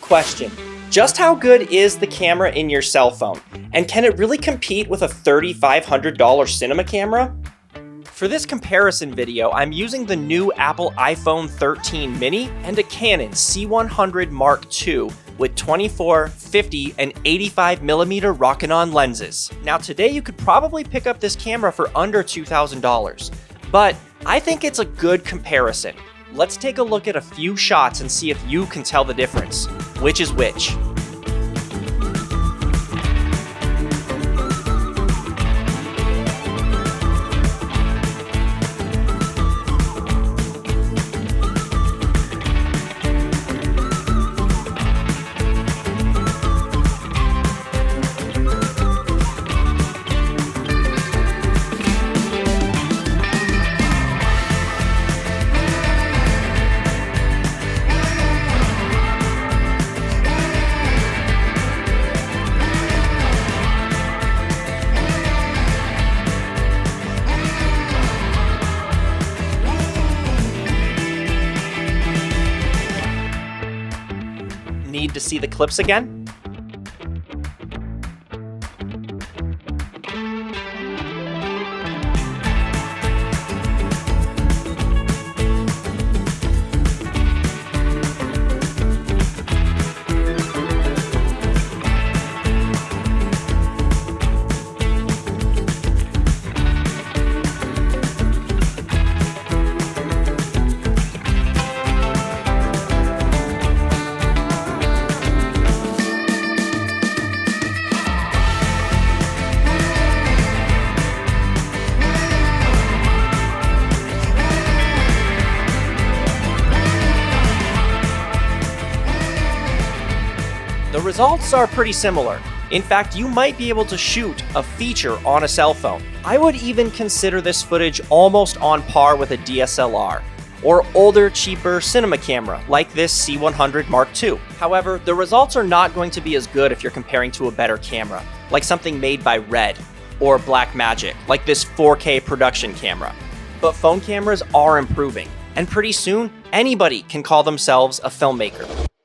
question. Just how good is the camera in your cell phone? And can it really compete with a $3,500 cinema camera? For this comparison video, I'm using the new Apple iPhone 13 mini and a Canon C100 Mark II with 24, 50, and 85mm Rokinon lenses. Now today you could probably pick up this camera for under $2,000, but I think it's a good comparison. Let's take a look at a few shots and see if you can tell the difference. Which is which? Need to see the clips again? The results are pretty similar. In fact, you might be able to shoot a feature on a cell phone. I would even consider this footage almost on par with a DSLR, or older, cheaper cinema camera like this C100 Mark II. However, the results are not going to be as good if you're comparing to a better camera, like something made by Red, or Blackmagic, like this 4K production camera. But phone cameras are improving, and pretty soon, anybody can call themselves a filmmaker.